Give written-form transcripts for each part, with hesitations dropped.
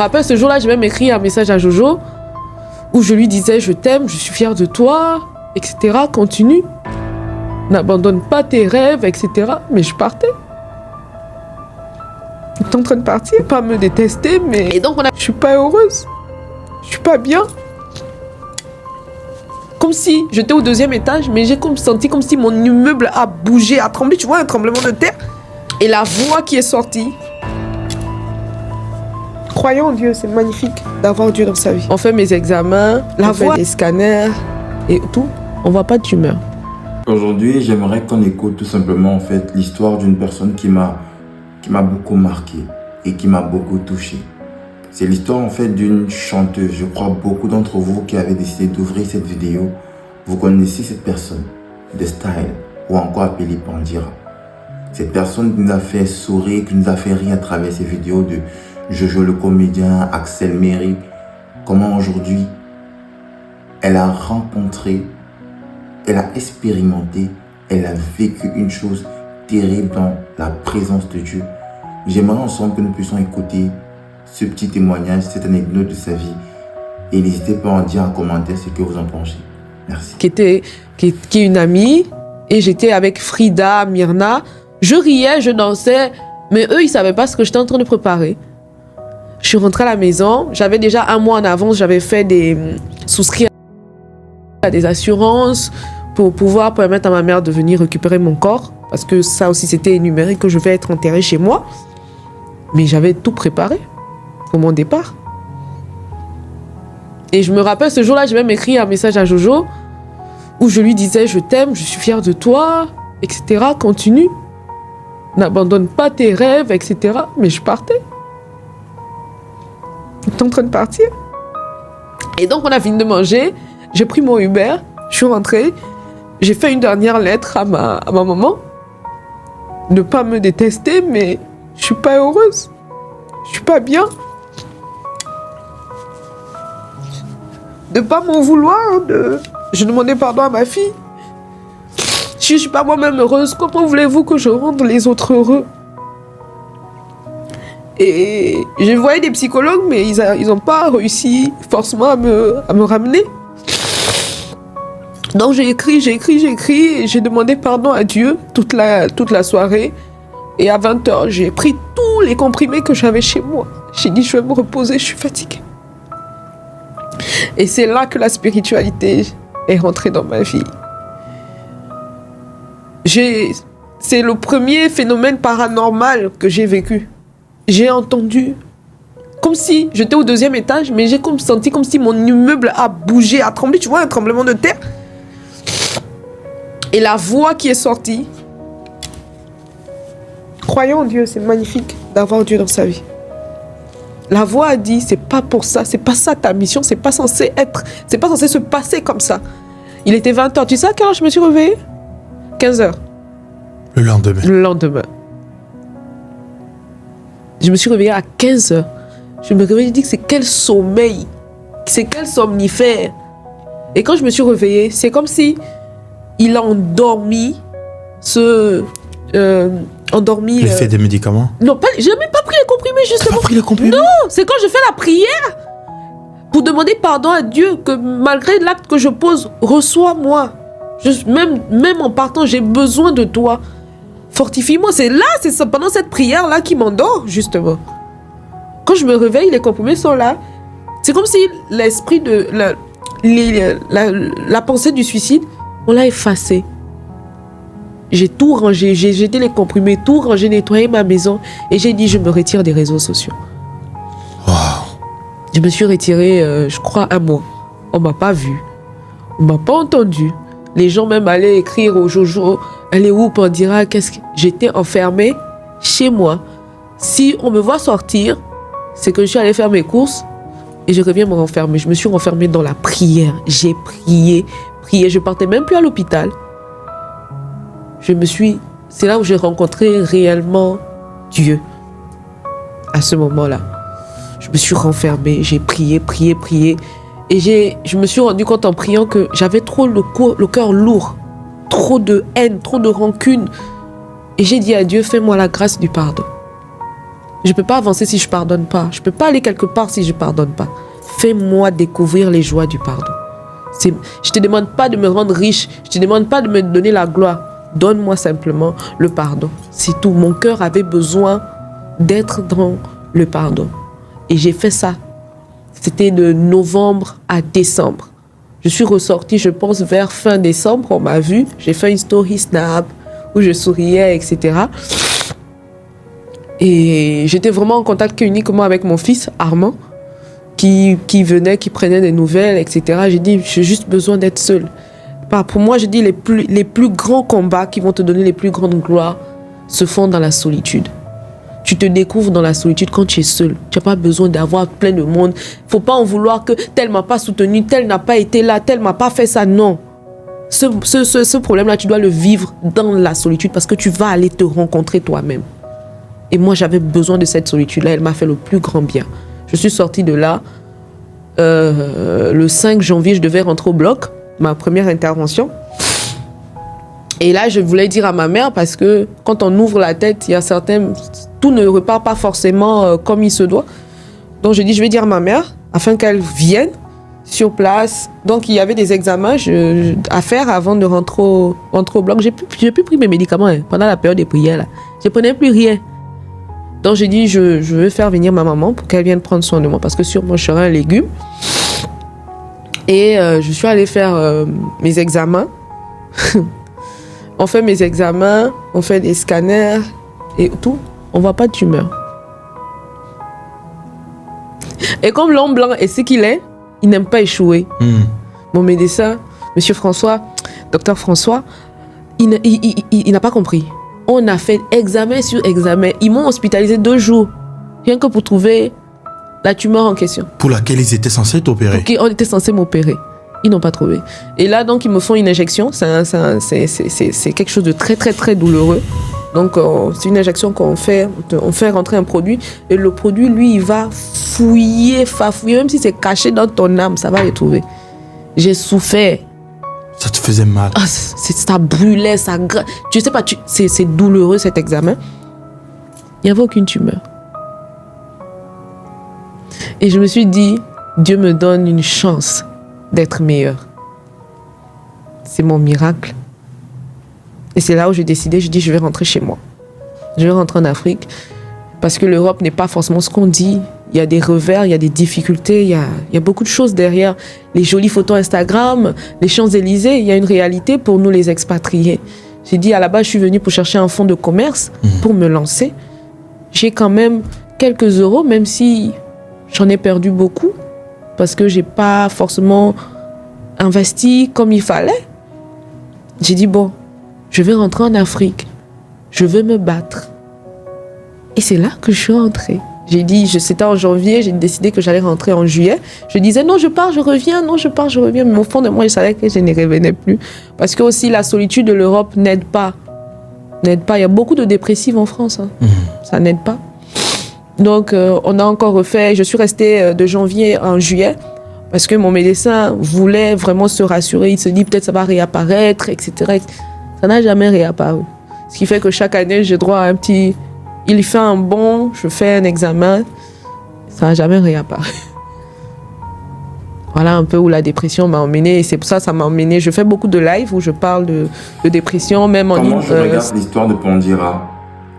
Après ce jour-là, j'ai même écrit un message à Jojo où je lui disais je t'aime, je suis fière de toi, etc. Continue. N'abandonne pas tes rêves, etc. Mais je partais. T'es en train de partir, pas me détester, mais... Et donc je suis pas heureuse. Je suis pas bien. Comme si j'étais au 2e étage, mais j'ai senti comme si mon immeuble a bougé, a tremblé. Tu vois, un tremblement de terre. Et la voix qui est sortie. Croyons en Dieu, c'est magnifique d'avoir Dieu dans sa vie. On fait mes examens, la voix, les scanners et tout. On voit pas de tumeur. Aujourd'hui, j'aimerais qu'on écoute tout simplement en fait l'histoire d'une personne qui m'a beaucoup marqué et qui m'a beaucoup touché. C'est l'histoire en fait d'une chanteuse. Je crois beaucoup d'entre vous qui avez décidé d'ouvrir cette vidéo, vous connaissez cette personne, The Style, ou encore appelée Pandira. Cette personne qui nous a fait sourire, qui nous a fait rire à travers ces vidéos de Jojo le comédien, Axel Mairy. Comment aujourd'hui, elle a rencontré, elle a expérimenté, elle a vécu une chose terrible dans la présence de Dieu. J'aimerais ensemble que nous puissions écouter ce petit témoignage, cette anecdote de sa vie. Et n'hésitez pas à en dire en commentaire ce que vous en pensez. Merci. Qui est une amie, et j'étais avec Frida, Myrna. Je riais, je dansais, mais eux, ils savaient pas ce que j'étais en train de préparer. Je suis rentrée à la maison, j'avais déjà 1 mois en avance, j'avais fait souscrire à des assurances pour pouvoir permettre à ma mère de venir récupérer mon corps, parce que ça aussi c'était énuméré que je vais être enterrée chez moi. Mais j'avais tout préparé pour mon départ. Et je me rappelle, ce jour-là, j'ai même écrit un message à Jojo où je lui disais je t'aime, je suis fière de toi, etc. Continue. N'abandonne pas tes rêves, etc. Mais je partais. T'es en train de partir. Et donc, on a fini de manger. J'ai pris mon Uber. Je suis rentrée. J'ai fait une dernière lettre à ma maman. Ne pas me détester, mais je suis pas heureuse. Je suis pas bien. De pas m'en vouloir. Je demandais pardon à ma fille. Si je suis pas moi-même heureuse, comment voulez-vous que je rende les autres heureux? Et je voyais des psychologues, mais ils n'ont pas réussi forcément à me ramener. Donc j'ai écrit, et j'ai demandé pardon à Dieu toute la soirée. Et à 20h, j'ai pris tous les comprimés que j'avais chez moi. J'ai dit, je vais me reposer, je suis fatiguée. Et c'est là que la spiritualité est rentrée dans ma vie. C'est le premier phénomène paranormal que j'ai vécu. J'ai entendu, comme si j'étais au 2e étage, mais j'ai senti comme si mon immeuble a bougé, a tremblé, tu vois, un tremblement de terre. Et la voix qui est sortie. Croyons en Dieu, c'est magnifique d'avoir Dieu dans sa vie. La voix a dit, c'est pas pour ça, c'est pas ça ta mission, c'est pas censé se passer comme ça. Il était 20h, tu sais à quelle heure je me suis réveillée? 15h. Le lendemain. Le lendemain. Je me suis réveillée à 15h. Je me réveille, je dis que c'est quel sommeil, c'est quel somnifère. Et quand je me suis réveillée, c'est comme si il a endormi L'effet des médicaments? Non, j'ai même pas pris les comprimés, justement. T'as pas pris les comprimés? Non, c'est quand je fais la prière pour demander pardon à Dieu que malgré l'acte que je pose, reçois-moi. Même en partant, j'ai besoin de toi. Fortifie-moi. C'est pendant cette prière-là qui m'endort, justement. Quand je me réveille, les comprimés sont là. C'est comme si l'esprit de la pensée du suicide, on l'a effacé. J'ai tout rangé, j'ai jeté les comprimés, tout rangé, nettoyé ma maison. Et j'ai dit, je me retire des réseaux sociaux. Wow. Je me suis retirée, je crois, 1 mois. On m'a pas vu. On m'a pas entendu. Les gens même allaient écrire au Jojo, elle est où Pandira, j'étais enfermée chez moi. Si on me voit sortir, c'est que je suis allée faire mes courses et je reviens me renfermer. Je me suis renfermée dans la prière. J'ai prié. Je partais même plus à l'hôpital. C'est là où j'ai rencontré réellement Dieu. À ce moment-là. Je me suis renfermée, j'ai prié. Et je me suis rendu compte en priant que j'avais trop le cœur lourd. Trop de haine, trop de rancune. Et j'ai dit à Dieu, fais-moi la grâce du pardon. Je ne peux pas avancer si je ne pardonne pas. Je ne peux pas aller quelque part si je ne pardonne pas. Fais-moi découvrir les joies du pardon. Je ne te demande pas de me rendre riche. Je ne te demande pas de me donner la gloire. Donne-moi simplement le pardon. C'est tout. Mon cœur avait besoin d'être dans le pardon. Et j'ai fait ça. C'était de novembre à décembre. Je suis ressortie, je pense, vers fin décembre. On m'a vu. J'ai fait une story Snap où je souriais, etc. Et j'étais vraiment en contact uniquement avec mon fils, Armand, qui venait, qui prenait des nouvelles, etc. J'ai dit, j'ai juste besoin d'être seule. Pour moi, je dis, les plus grands combats qui vont te donner les plus grandes gloires se font dans la solitude. Tu te découvres dans la solitude quand tu es seul. Tu n'as pas besoin d'avoir plein de monde. Il ne faut pas en vouloir que tel ne m'a pas soutenu, tel n'a pas été là, tel ne m'a pas fait ça. Non. Ce problème-là, tu dois le vivre dans la solitude parce que tu vas aller te rencontrer toi-même. Et moi, j'avais besoin de cette solitude-là. Elle m'a fait le plus grand bien. Je suis sortie de là. Le 5 janvier, je devais rentrer au bloc. Ma première intervention. Et là, je voulais dire à ma mère, parce que quand on ouvre la tête, il y a certains... Tout ne repart pas forcément comme il se doit. Donc, je dis, je vais dire à ma mère, afin qu'elle vienne sur place. Donc, il y avait des examens à faire avant de rentrer au bloc. J'ai plus pris mes médicaments pendant la période des prières. Là. Je ne prenais plus rien. Donc, j'ai dit, je veux faire venir ma maman pour qu'elle vienne prendre soin de moi, parce que sûrement, je serai un légume. Et je suis allée faire mes examens. On fait mes examens, on fait des scanners et tout. On ne voit pas de tumeur. Et comme l'homme blanc est ce qu'il est, il n'aime pas échouer. Mon médecin, monsieur François, docteur François, il n'a pas compris. On a fait examen sur examen. Ils m'ont hospitalisé 2 jours, rien que pour trouver la tumeur en question. Pour laquelle ils étaient censés t'opérer. On était censé m'opérer. Ils n'ont pas trouvé. Et là, donc, ils me font une injection. C'est quelque chose de très, très, très douloureux. Donc, c'est une injection qu'on fait. On fait rentrer un produit. Et le produit, lui, il va fouiller. Même si c'est caché dans ton âme, ça va le trouver. J'ai souffert. Ça te faisait mal. Ça brûlait, ça... Je sais pas, c'est douloureux, cet examen. Il n'y avait aucune tumeur. Et je me suis dit, Dieu me donne une chance d'être meilleure. C'est mon miracle. Et c'est là où j'ai décidé, je dis, je vais rentrer chez moi. Je vais rentrer en Afrique. Parce que l'Europe n'est pas forcément ce qu'on dit. Il y a des revers, il y a des difficultés, il y a beaucoup de choses derrière. Les jolies photos Instagram, les Champs-Élysées, il y a une réalité pour nous les expatriés. J'ai dit, à la base, je suis venue pour chercher un fonds de commerce, pour me lancer. J'ai quand même quelques euros, même si j'en ai perdu beaucoup, parce que je n'ai pas forcément investi comme il fallait. J'ai dit, bon, je vais rentrer en Afrique. Je veux me battre. Et c'est là que je suis rentrée. J'ai dit, c'était en janvier, j'ai décidé que j'allais rentrer en juillet. Je disais, non, je pars, je reviens, non, je pars, je reviens. Mais au fond de moi, je savais que je n'y revenais plus. Parce que aussi, la solitude de l'Europe n'aide pas. N'aide pas. Il y a beaucoup de dépressifs en France. Ça n'aide pas. Donc, on a encore refait. Je suis restée de janvier en juillet. Parce que mon médecin voulait vraiment se rassurer. Il se dit, peut-être ça va réapparaître, etc. Ça n'a jamais réapparu. Ce qui fait que chaque année, j'ai droit à un petit... Il fait un bon, je fais un examen, ça n'a jamais réapparu. Voilà un peu où la dépression m'a emmenée, et c'est pour ça que ça m'a emmenée. Je fais beaucoup de live où je parle de dépression, même en ligne. Comment je regarde l'histoire de Pandira,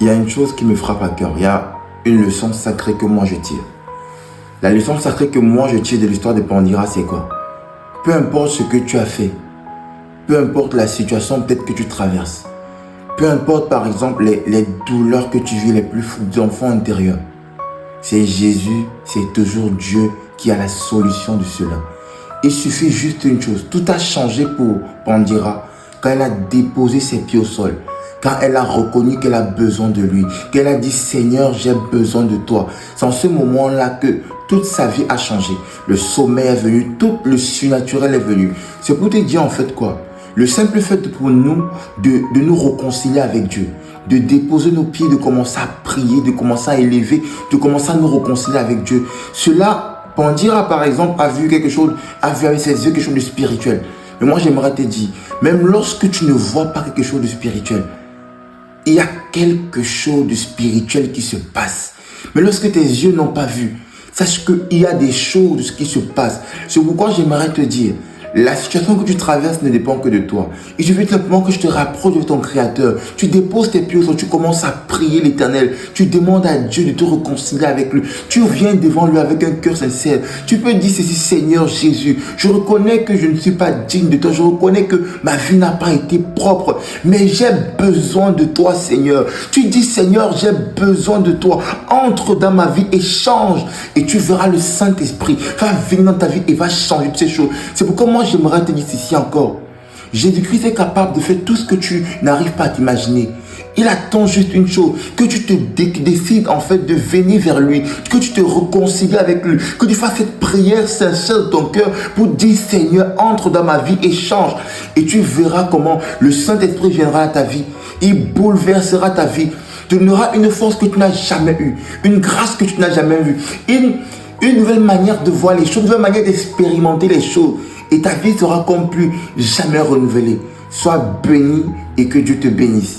il y a une chose qui me frappe à cœur. Il y a une leçon sacrée que moi je tire. La leçon sacrée que moi je tire de l'histoire de Pandira, c'est quoi? Peu importe ce que tu as fait, peu importe la situation peut-être que tu traverses, peu importe par exemple les douleurs que tu vis les plus d'enfants intérieurs, c'est Jésus, c'est toujours Dieu qui a la solution de cela. Il suffit juste une chose. Tout a changé pour Pandira quand elle a déposé ses pieds au sol, quand elle a reconnu qu'elle a besoin de lui, qu'elle a dit, Seigneur, j'ai besoin de toi. C'est en ce moment-là que toute sa vie a changé. Le sommeil est venu, tout le surnaturel est venu. C'est pour te dire en fait quoi? Le simple fait pour nous de nous réconcilier avec Dieu, de déposer nos pieds, de commencer à prier, de commencer à élever, de commencer à nous réconcilier avec Dieu. Cela, Pandira par exemple, a vu quelque chose, a vu avec ses yeux quelque chose de spirituel. Mais moi j'aimerais te dire, même lorsque tu ne vois pas quelque chose de spirituel, il y a quelque chose de spirituel qui se passe. Mais lorsque tes yeux n'ont pas vu, sache qu'il y a des choses qui se passent. C'est pourquoi j'aimerais te dire, la situation que tu traverses ne dépend que de toi. Et je veux simplement que je te rapproche de ton Créateur. Tu déposes tes pieds au sol, tu commences à prier l'Éternel. Tu demandes à Dieu de te réconcilier avec lui. Tu viens devant lui avec un cœur sincère. Tu peux dire ceci: Seigneur Jésus, je reconnais que je ne suis pas digne de toi. Je reconnais que ma vie n'a pas été propre. Mais j'ai besoin de toi, Seigneur. Tu dis: Seigneur, j'ai besoin de toi. Entre dans ma vie et change. Et tu verras le Saint-Esprit va venir dans ta vie et va changer toutes ces choses. C'est pourquoi moi, j'aimerais te dire ceci encore. Jésus-Christ est capable de faire tout ce que tu n'arrives pas à t'imaginer. Il attend juste une chose, que tu te décides en fait de venir vers lui, que tu te réconcilies avec lui, que tu fasses cette prière sincère de ton cœur pour dire: Seigneur, entre dans ma vie et change. Et tu verras comment le Saint-Esprit viendra à ta vie. Il bouleversera ta vie. Tu auras une force que tu n'as jamais eue, une grâce que tu n'as jamais vue, une nouvelle manière de voir les choses, une nouvelle manière d'expérimenter les choses. Et ta vie sera comme plus jamais renouvelée. Sois béni et que Dieu te bénisse.